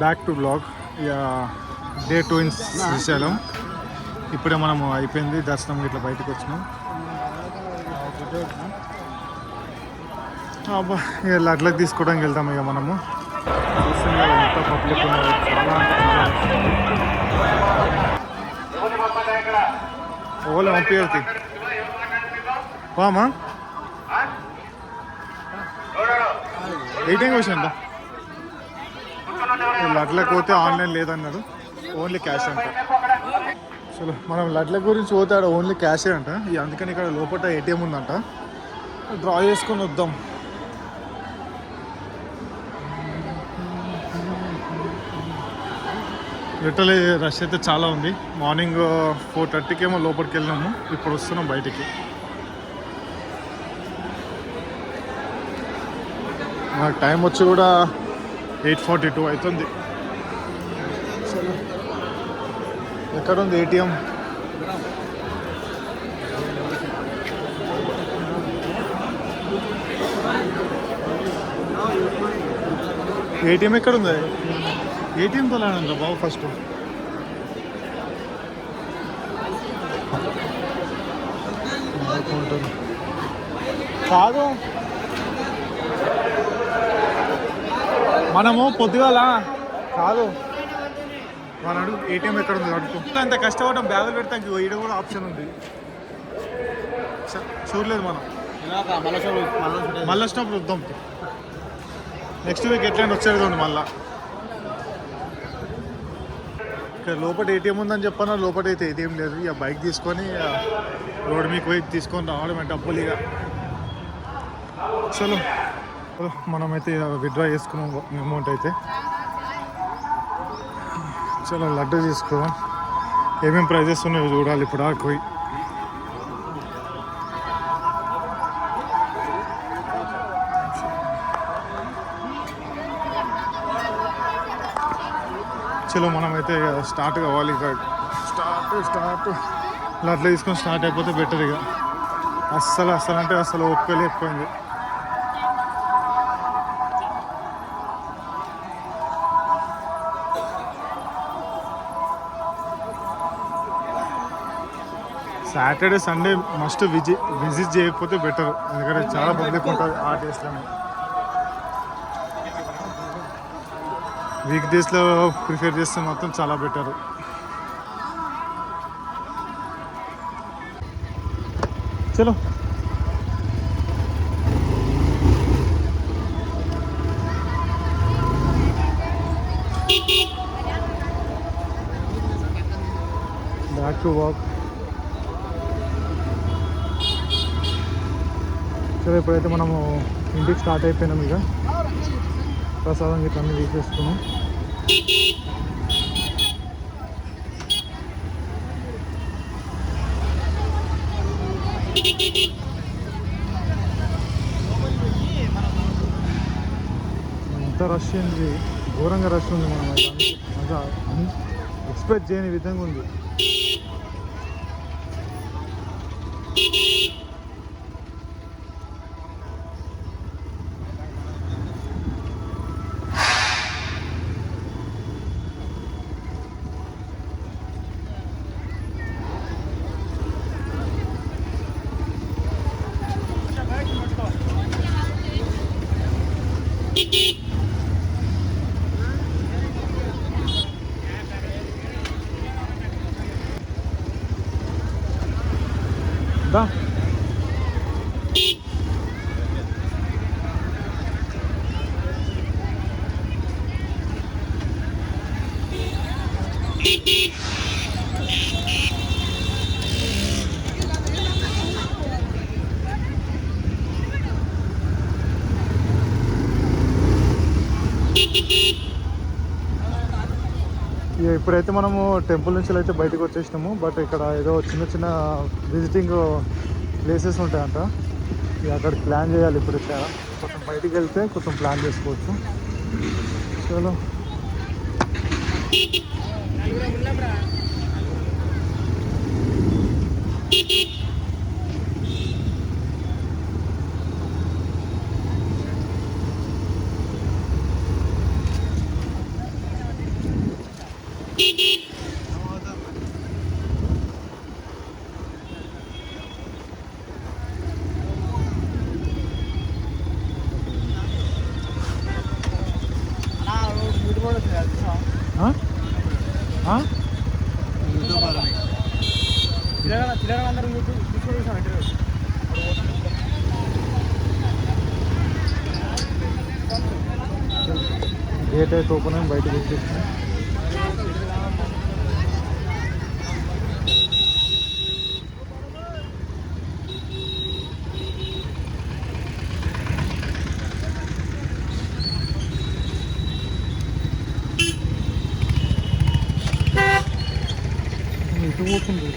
Back to blog. ఇక day 2 in Srisailam. ఇప్పుడే మనము అయిపోయింది దర్శనం, ఇట్లా బయటకు వచ్చినాం. అబ్బా ఇక లడ్లకు తీసుకోవడానికి వెళ్తాం ఇక మనము. చూస్తుంది కదా ఎంత పబ్లిక్ ఉన్నది, చాలా ఓలే పంపించి పామా 18 క్వశ్చన్ లడ్లకు పోతే ఆన్లైన్ లేదన్నారు, ఓన్లీ క్యాష్ అంట. అసలు మనం లడ్ల గురించి పోతాడు ఓన్లీ క్యాషే అంట. అందుకని ఇక్కడ లోపల ఏటీఎం ఉందంట, డ్రా చేసుకొని వద్దాం. లిటరలీ రష్ అయితే చాలా ఉంది. మార్నింగ్ 4:30కి ఏమో లోపలికి వెళ్ళినాము, ఇప్పుడు వస్తున్నాం బయటికి. నాకు టైం వచ్చి కూడా 8:42 అవుతుంది. ఎక్కడ ఉంది ఏటీఎం? ఏటీఎం ఎక్కడ ఉంది? ఏటీఎం తోలానంద బాబు ఫస్ట్. కాదు మనము పొద్దుగాల కాదు మన అడుగు ఏటీఎం ఎక్కడ ఉంది అడుగు. అంత కష్టపడడం బ్యాగులు పెడతానికి ఈడ కూడా ఆప్షన్ ఉంది. చూడలేదు మనం, మళ్ళీ వచ్చినప్పుడు వద్దాం. నెక్స్ట్ వీక్ ఎట్లయినా వచ్చేది ఉంది మళ్ళా. ఇక్కడ లోపల ఏటీఎం ఉందని చెప్పాను, లోపల అయితే ఏటీఎం లేదు. ఇక బైక్ తీసుకొని రోడ్ మీకు పోయి తీసుకొని రావడం డబ్బులు. ఇక చలో మనమైతే విత్డ్రా చేసుకున్నాం అమౌంట్ అయితే. చలో లడ్డు తీసుకోవాలి. ఏమేమి ప్రైజెస్ ఉన్నాయో చూడాలి ఇప్పుడు పోయి. చలో మనమైతే స్టార్ట్ కావాలి. ఇక స్టార్ట్ లడ్లు తీసుకొని స్టార్ట్ అయిపోతే బెటర్. ఇక అస్సలు అంటే అసలు ఒప్పుకోలేకపోయింది. సాటర్డే సండే మస్ట్ విజిట్ చేయకపోతే బెటర్, ఎందుకంటే చాలా పబ్లిక్ ఉంటుంది ఆ డేస్లోనే. వీక్ డేస్లో ప్రిఫర్ చేస్తే మాత్రం చాలా బెటర్. చలో బ్యాక్ టు వాక్. సరే ఇప్పుడైతే మనము ఇంటికి స్టార్ట్ అయిపోయినాం. ఇక ప్రసాదం ఇట్లా అన్నీ తీసేసుకున్నాం. ఎంత రష్ ఉంది, ఘోరంగా రష్ ఉంది. మనం అయితే ఎక్స్పెక్ట్ చేయని విధంగా ఉంది. దా ఇప్పుడైతే మనము టెంపుల్ నుంచి అయితే బయటకు వచ్చేసినాము. బట్ ఇక్కడ ఏదో చిన్న విజిటింగ్ ప్లేసెస్ ఉంటాయంట, అక్కడికి ప్లాన్ చేయాలి. ఇప్పుడు ఇక్కడ కొంచెం బయటికి వెళ్తే కొంచెం ప్లాన్ చేసుకోవచ్చు. చలో గేట్ అయితే ఓపెన్ అయ్యి బయటకు వచ్చేసిన. ఇటు పోతుంది.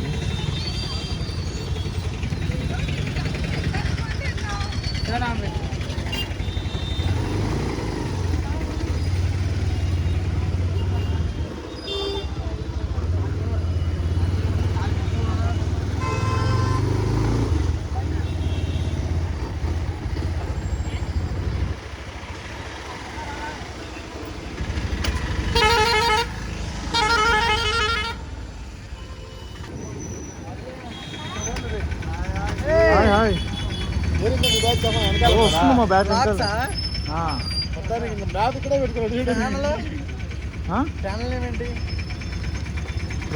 వస్తుంది మా bat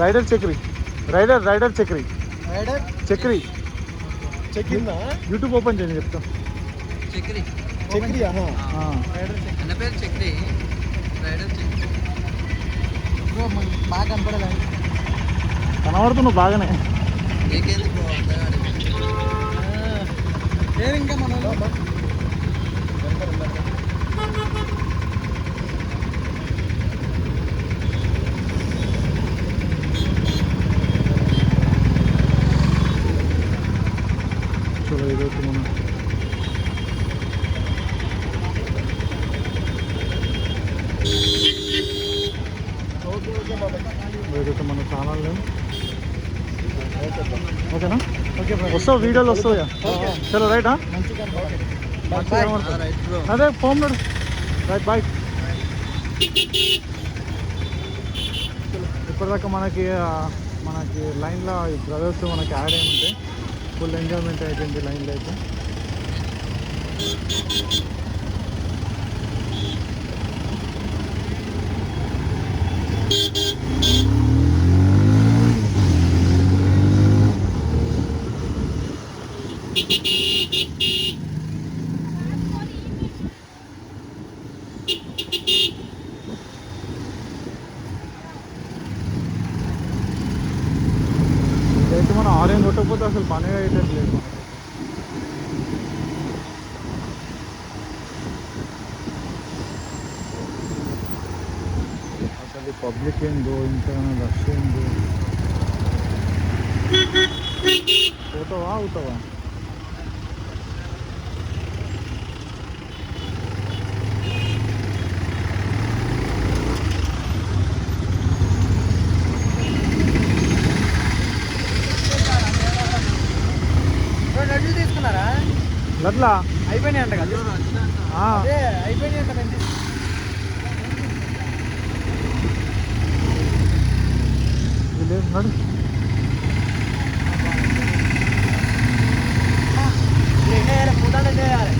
rider Chakri rider Chakri Chakri చెక్కిందా యూట్యూబ్ ఓపెన్ చేయండి చెప్తా. చక్రి చక్రి అన్న పేరు చక్రి రైడర్ చక్రి బాగా కనపడలేదు. కనబడుతున్నావు బాగానే. నీకేంది బ్రో అంతగాడు పేరు ఇంకా మన చలో ఇదైతే మన ఇదైతే మన ఛానల్. ఓకేనా? ఓకే వస్తావు వీడియోలు వస్తావు. చలో రైటా రైట్ బ్రో అదే ఫోన్ రైట్ బాయ్. ఇప్పటిదాకా మనకి లైన్లో బ్రదర్స్ మనకి యాడ్ అయి ఉంటాయి. ఫుల్ ఎంజాయ్మెంట్ అయిపోయింది లైన్లో అయితే. ఇదైతే మనం ఆరెంజ్ కొట్టకపోతే అసలు పనిగా అయితే లేదు. అసలు పబ్లిక్ ఏందో ఇంకా రష్ ఏందో. పోతావా అవుతావా? తీసుకున్నారా అట్లా అయిపోయినాయి అంట కదా. అదే అయిపోయినాయి అంట. నడు ఫోటోలు చేయాలి.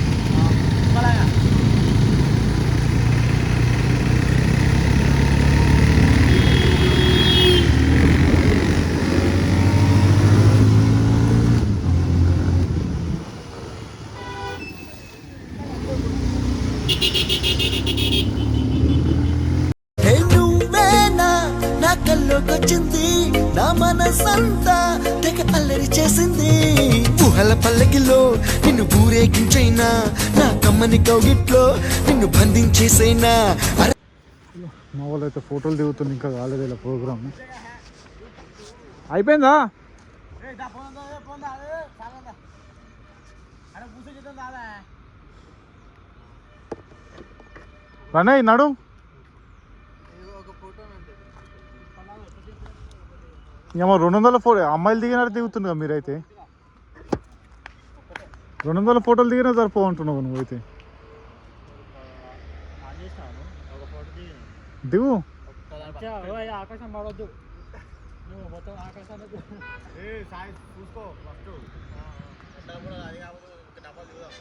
కల్లోకొచ్చింది నా మనసంతా తెగ అల్లరి చేసింది. ఊహల పల్లకిలో నిన్ను ఊరేగించైనా నా కమ్మని కౌగిట్లో నిన్ను బంధించేసైనా. మా వాళ్ళు అయితే ఫోటోలు దిగుతుంది. ఇంకా కాలేదు ఇలా ప్రోగ్రామ్ అయిపోయిందా? రణయ్ నడు. ఏమో 200 ఫోటో అమ్మాయిలు దిగినట్టు దిగుతుండగా మీరైతే. 200 ఫోటోలు దిగినా సరిపోమంటున్నావు నువ్వైతే. దిగు ఆకాశం పడవద్దు నువ్వు మొత్తం ఆకాశాన్ని చూసుకో ఫస్ట్ అది కాకపోతే డబ్బా చూద్దాం.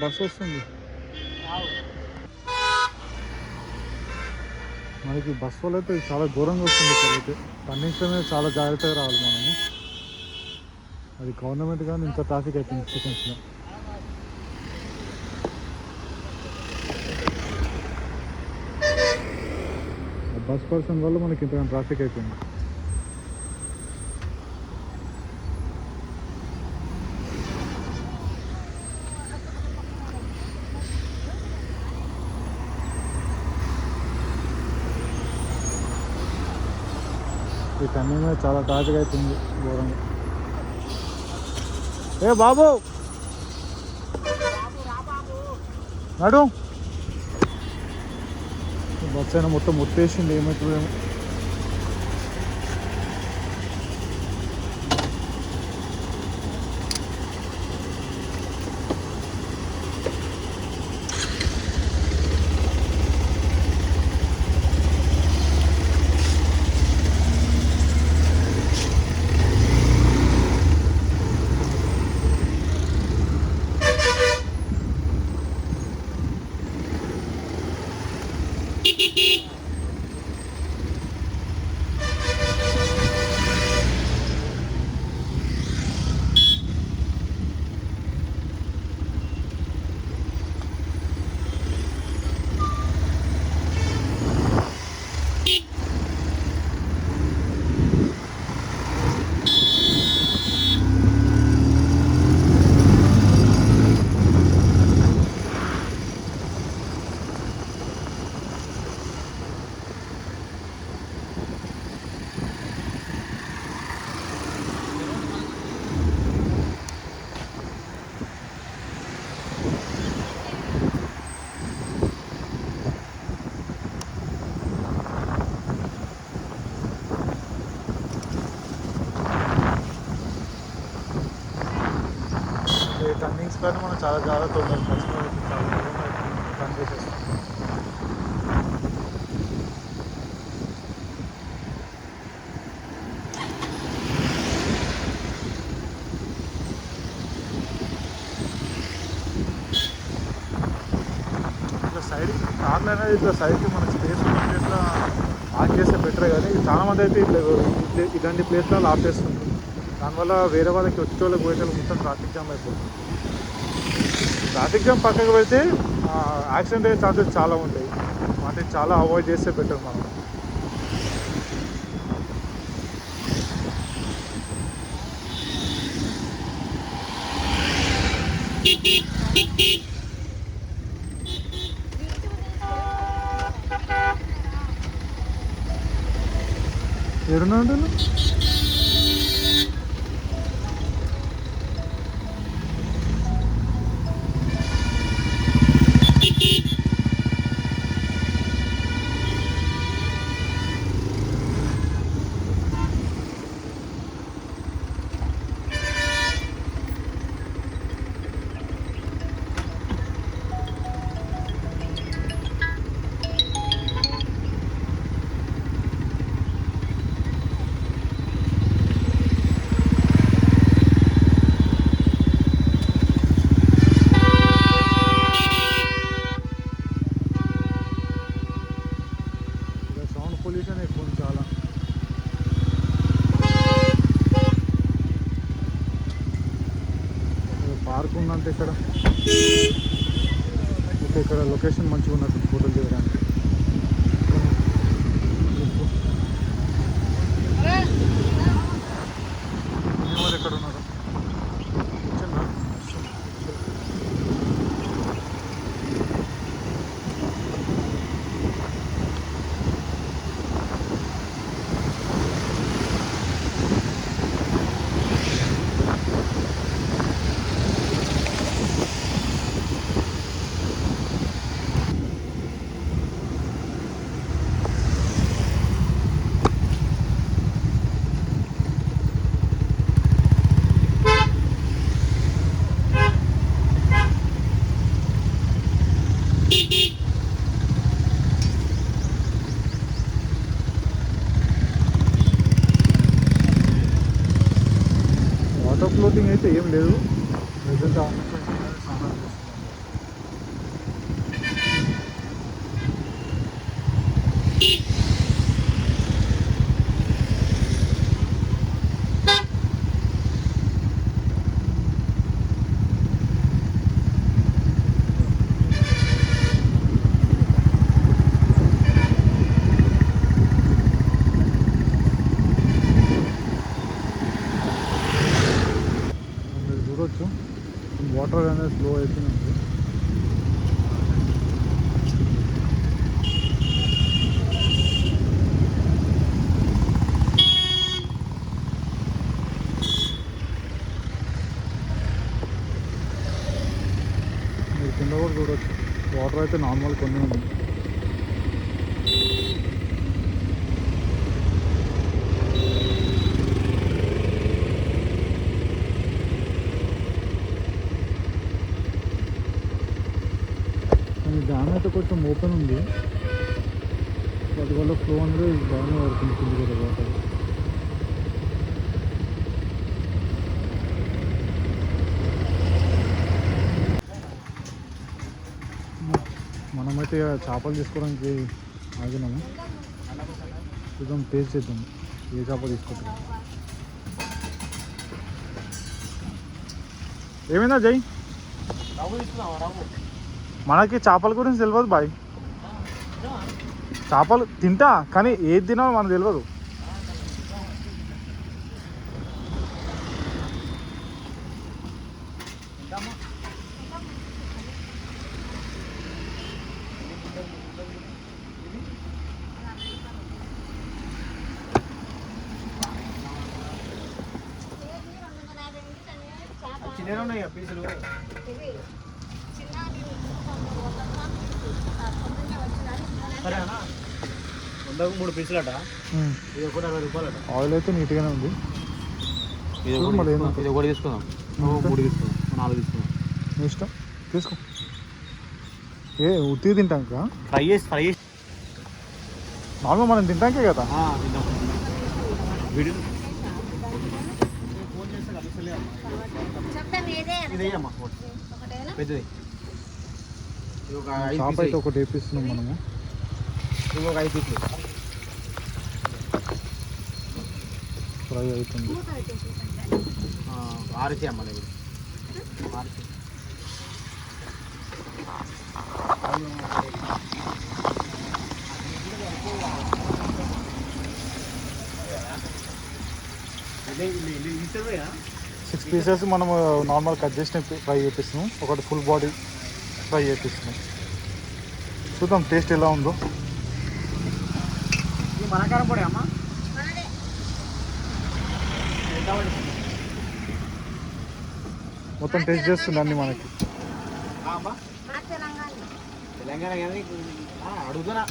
బస్సు వస్తుంది మనకి. బస్ వల్ల అయితే చాలా ఘోరంగా వస్తుంది ఇక్కడైతే. టర్నింగ్స్ మీద చాలా జాగ్రత్తగా రావాలి మనము. అది గవర్నమెంట్ కానీ ఇంత ట్రాఫిక్ అవుతుంది సెకండ్స్లో. బస్ పర్సన్ వల్ల మనకి ఇంత ట్రాఫిక్ అయిపోయింది. ఈ టర్నింగ్ మీద చాలా ట్రాఫిక్ అవుతుంది ఘోరంగా. ఏ బాబు నడు. బస్ అయినా మొత్తం ముట్టేసింది, ఏమవుతుందేమో. టర్నింగ్స్ కానీ మనం చాలా జాగ్రత్త ఉండాలి. మర్చిపోయి చాలా టర్న్ చేసేస్తాం. ఇట్లా సైడ్ కార్లు అనేది ఇట్లా సైడ్కి మన స్పేస్ ఉన్న ప్లేస్లో ఆఫ్ చేస్తే బెటర్. కానీ చాలామంది అయితే ఇట్లా ఇలాంటి ప్లేస్లో ఆపేస్తుంటారు. దానివల్ల వేరే వాళ్ళకి వచ్చేవాళ్ళకి పోయేవాళ్ళకి మొత్తం ట్రాఫిక్ జామ్ అయిపోతుంది. ట్రాఫిక్ జామ్ పక్కకు పెడితే యాక్సిడెంట్ అయ్యే ఛాన్సెస్ చాలా ఉంటాయి. వాటిని చాలా అవాయిడ్ చేస్తే బెటర్ మనం. ఎడున్నా ఉంటాను. పొల్యూషన్ ఎక్కువ ఉంది చాలా. పార్క్ ఉందంటే ఇక్కడ. ఇక్కడ లొకేషన్ మంచిగా ఉన్నట్టు ఫోటోలు దిగడానికి. ఎక్కడ ఉన్నారు విజిటింగ్ అయితే ఏం లేదు నిజంగా మీరు చూడొచ్చు వాటర్ అనేది స్లో అవుతుంది మీరు కింద కూడా చూడొచ్చు వాటర్ అయితే నార్మల్ కొన్ని ఉంది కానీ డ్యామ్ అయితే కొంచెం ఓపెన్ ఉంది వాటి వల్ల ఫ్లో అనేది బాగానే పడుతుంది కింద కూడా వాటర్ మనమైతే ఇక చేపలు తీసుకోవడానికి ఆగినాము చూద్దాం టేస్ట్ చేద్దాం ఏ చేప తీసుకుంటాం ఏమైందా జై మనకి చేపల గురించి తెలియదు బాయ్ చేపలు తింటా కానీ ఏది తినాలో మనకు తెలియదు చిన్నగా ఉన్నాయి పీసులు సరేనా 103 పీసులట ఇది ఒకటి 60 రూపాయలట ఆయిల్ అయితే నీట్గానే ఉంది ఇది ఒకటి తీసుకుందాం 3 తీసుకుందాం 4 తీసుకుందాం నీ ఇష్టం తీసుకో ఏ ఉత్తి తింటాక ఫ్రై చేసి నార్మల్ మనం తింటాకే కదా తిందాం వీడియో ఇదేయమ్మా పెద్దది చేప అయితే ఒకటి వేపిస్తున్నాం మనము ఇంకొక 5 పీసులు ఫ్రై అవుతుంది 6 అమ్మ లేదు 6 సిక్స్ పీసెస్ మనము నార్మల్ కట్ చేసిన ఫ్రై చేపిస్తున్నాం ఒకటి ఫుల్ బాడీ ఫ్రై చేపిస్తున్నాం చూద్దాం టేస్ట్ ఎలా ఉందో మనకారం పొడి అమ్మా మొత్తం టేస్ట్ చేస్తుంది అన్ని మనకి తెలంగాణ కానీ అడుగుతున్నా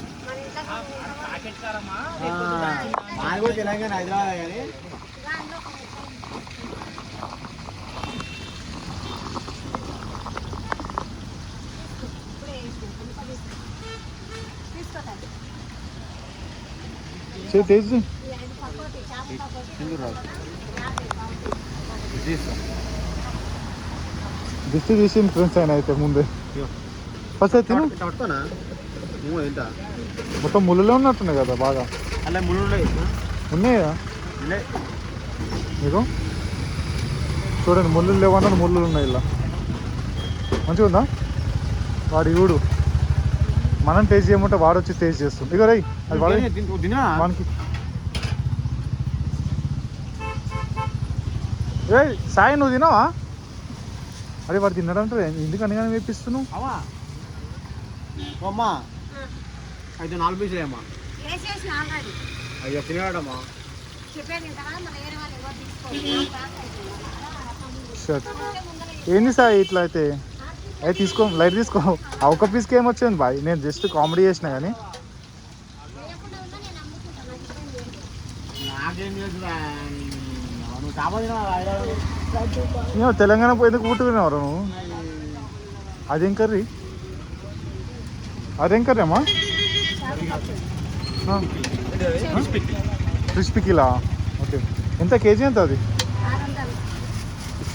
మాది కూడా తెలంగాణ హైదరాబాద్ కానీ టేస్ట్ దిష్టి తీసి ఫ్రెండ్స్ అయినా అయితే ముందే ఫస్ట్ అయితే తిను పట్టుకోనా ఎంత మొత్తం ముళ్ళులో ఉన్నట్టున్నాయి కదా బాగా అలా ముళ్ళు ఉన్నాయా మీకు చూడండి ముళ్ళు లేవన్నా ముళ్ళు ఉన్నాయి ఇలా మంచిగా ఉందా వాడు ఇవుడు మనం టేస్ట్ చేయమంటే వాడు వచ్చి టేస్ట్ చేస్తుంది ఇక రై అది వాడు మనకి ఏ సాయి నువ్వు తినావా అరే వాడు తిన్నాడంటే ఎందుకని కానీ వేపిస్తున్నావు అమ్మా అయితే 4 పీసులే అమ్మా అయ్యో తినాడమ్మా షర్ట్ ఏంది సాయి ఇట్లా అయితే అవి తీసుకో లైట్ తీసుకో ఆ ఒక్క పీస్కి ఏమొచ్చింది బాయ్ నేను జస్ట్ కామెడీ చేసిన కానీ నువ్వు తెలంగాణ ఎందుకు పుట్టుకునేవారు నువ్వు అదేం కర్రీ అదేం కర్రీ అమ్మా క్రిస్పీ కిలా ఓకే ఎంత కేజీ ఎంత అది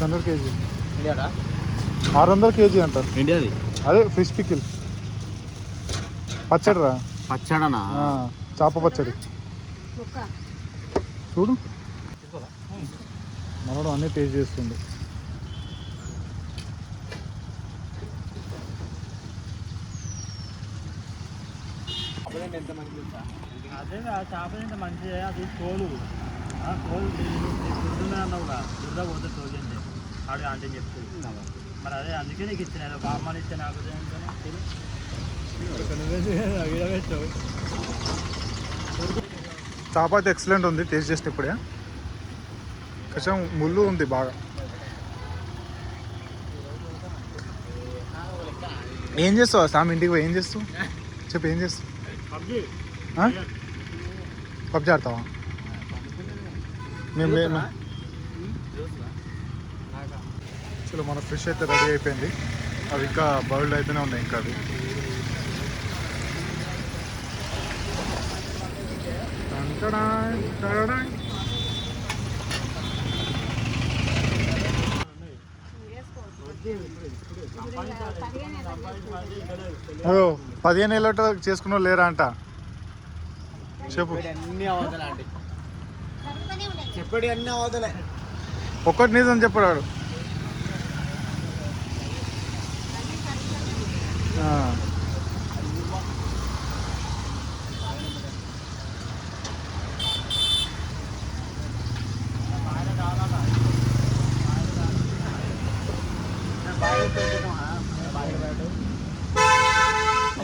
600 kg. ఇండియాడా 600 kg అంటారు. ఇండియాది అదే ఫిష్ పికిల్ పచ్చడి రా. పచ్చడనా? చేప పచ్చడి చూడు. మనోడు అన్నీ టేస్ట్ చేస్తుండే. అదే చేప తింటే మంచిదే. అది తోలు తోలు అన్నావుగా దుర్ద పోతే తోలు అంటే ఆడు అంటే చెప్తుంది మరి. అదే అందుకే నీకు ఇచ్చిన బామ్మని ఇచ్చే నాకు చేప అయితే ఎక్సలెంట్ ఉంది. టేస్ట్ చేసిన ఇప్పుడే కొంచెం ముళ్ళు ఉంది బాగా. ఏం చేస్తావు సామ్ ఇంటికి పోయి? ఏం చేస్తావు చెప్పు, ఏం చేస్తావు? పబ్జి ఆడతావా? మేము చలో మన ఫిష్ అయితే రెడీ అయిపోయింది. అవి ఇంకా బాయిల్డ్ అయితేనే ఉన్నాయి. ఇంకా అవి ఓ 15 ఏళ్ళ చేసుకున్న లేరా అంట. చెప్పు. చెప్పడి అన్నీ అవతలే. ఒక్కటి నిజం చెప్పాడు.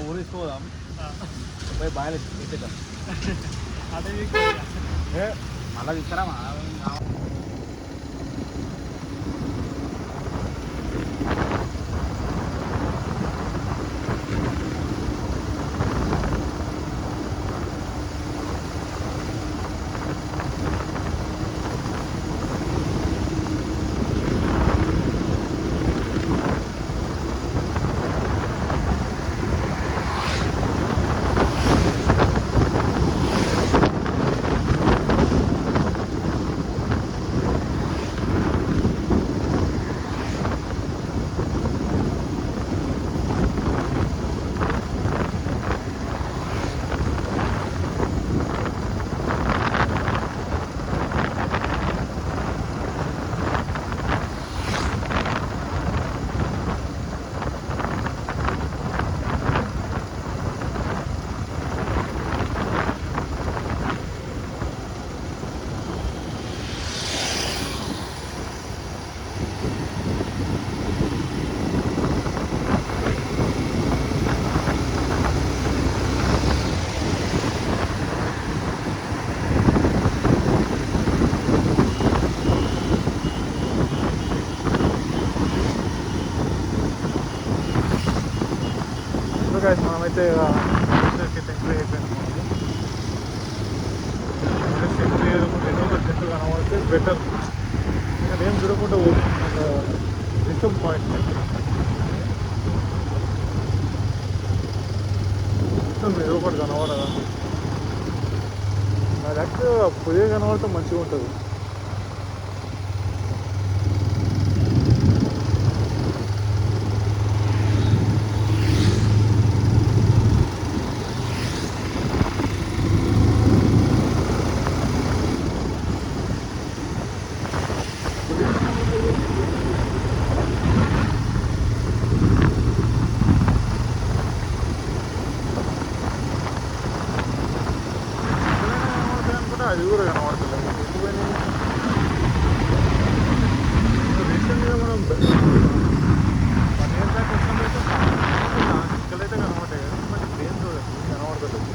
ఊరు తీసుకోదాం పోయి బాగా పెట్టేద్దాం. అదే మళ్ళీ తీసుకురా. మనమైతే టెంపుల్ అయిపోయింది. చెట్టు కనబడితే బెటర్. అదేం చూడకుండా ఇష్టం పాయింట్ ఇష్టం ఏదో ఒకటి కనబడదా. అది యాక్చువల్గా పొయ్యే కనబడితే మంచిగా ఉంటుంది. అది కూడా కనబడతలేదు. రీసెంట్గా మనం 1 year బ్యాక్ వచ్చినట్లయితే ఇక్కడైతే కనబడతాయి కదా, బట్ ట్రైన్ కనబడతలేదు.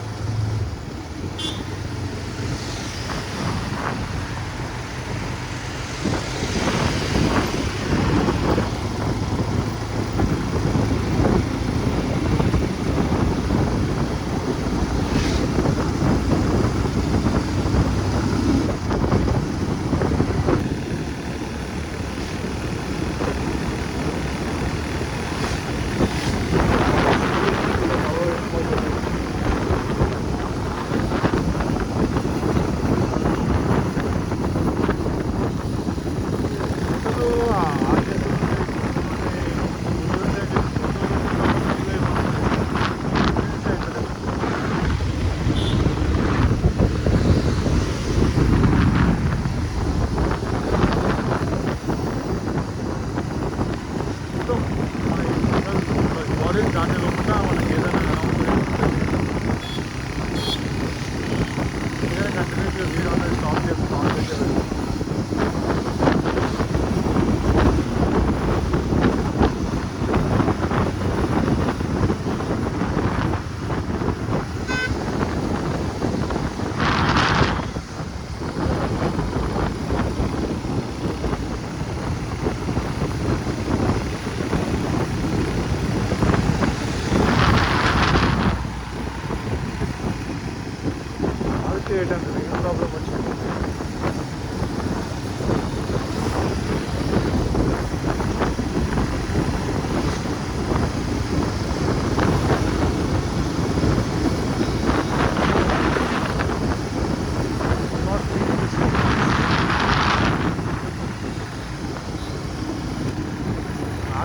వచ్చి 800 ఏం ప్రాబ్లం వచ్చింది.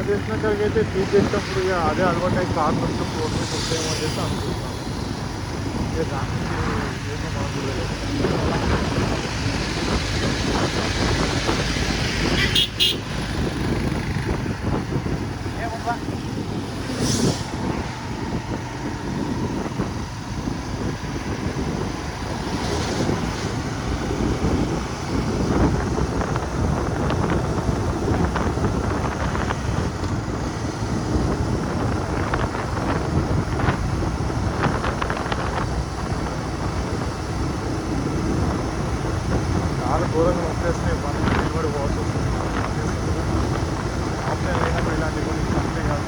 చేసిన కాడికి అయితే టీచ్ చేసినప్పుడు ఇక అదే అలవాటు అయ్యి కార్ మొత్తం రోడ్ మీద వస్తాయేమో అని చెప్పి అనుకుంటున్నాను. ఇక దానికి ఏమో బాగుంటుంది. చాలా ఘోరంగా వచ్చేస్తున్నాయి పనులు నిలబడి పోవాల్సి వస్తుంది. ఆఫ్లైన్ అయినప్పుడు ఇలాంటి కొన్ని కంపెనీ కాదు.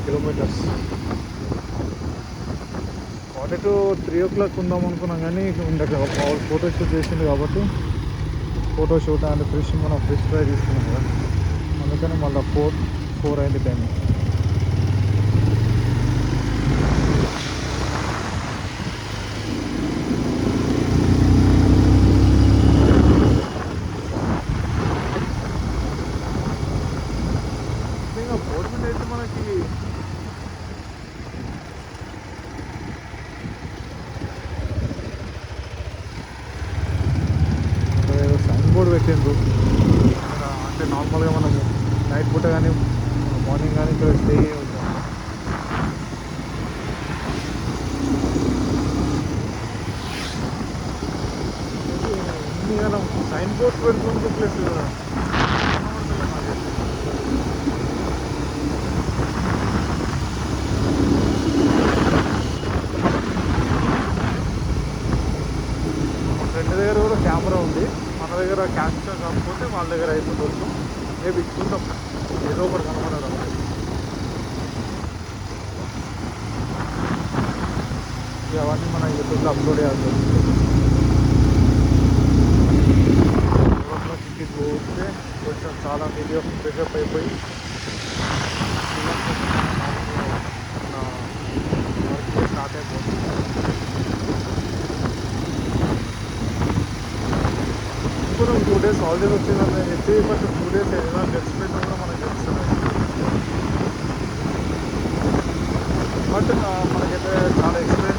కిలోమీటర్స్ 3 o'clock ఉందాం అనుకున్నాం కానీ ఉండక ఫోటో షూట్ చేసింది కాబట్టి ఫోటో షూట్ అండ్ ఫిష్ మనం ఫిష్ ఫ్రై తీసుకున్నాం కదా, అందుకని మళ్ళీ 4 అయింది టైం. ఇంకా బోట్ మీద అయితే మనకి సైన్ బోర్డు పెట్టిండ్రు అంటే నార్మల్గా మనం నైట్ పూట కానీ మార్నింగ్ కానీ ఇక్కడ స్టే ఉంటాం. సైన్ బోర్డ్స్ పెడుతుంది ప్లస్ ఫ్రెండ్ దగ్గర కూడా కెమెరా ఉంది, మన దగ్గర క్యాప్చర్ కాకపోతే వాళ్ళ దగ్గర అయిపోతుంది. మేబీ చూద్దాం, ఏదో ఒకటి కనబడదు. అవన్నీ మన యూట్యూబ్లో అప్లోడ్ చేయాలి. టికెట్ పోతే కొంచెం చాలా వీడియో ఫ్రెషప్ అయిపోయి వర్క్ స్టార్ట్ అయిపోతుంది. days హాలిడేస్ వచ్చిందని చెప్పి కొంచెం 2 days ఎలా గడిచిపోయినా కూడా మనకు తెలుస్తుంది. బట్ మనకైతే చాలా ఎక్స్పీరియన్స్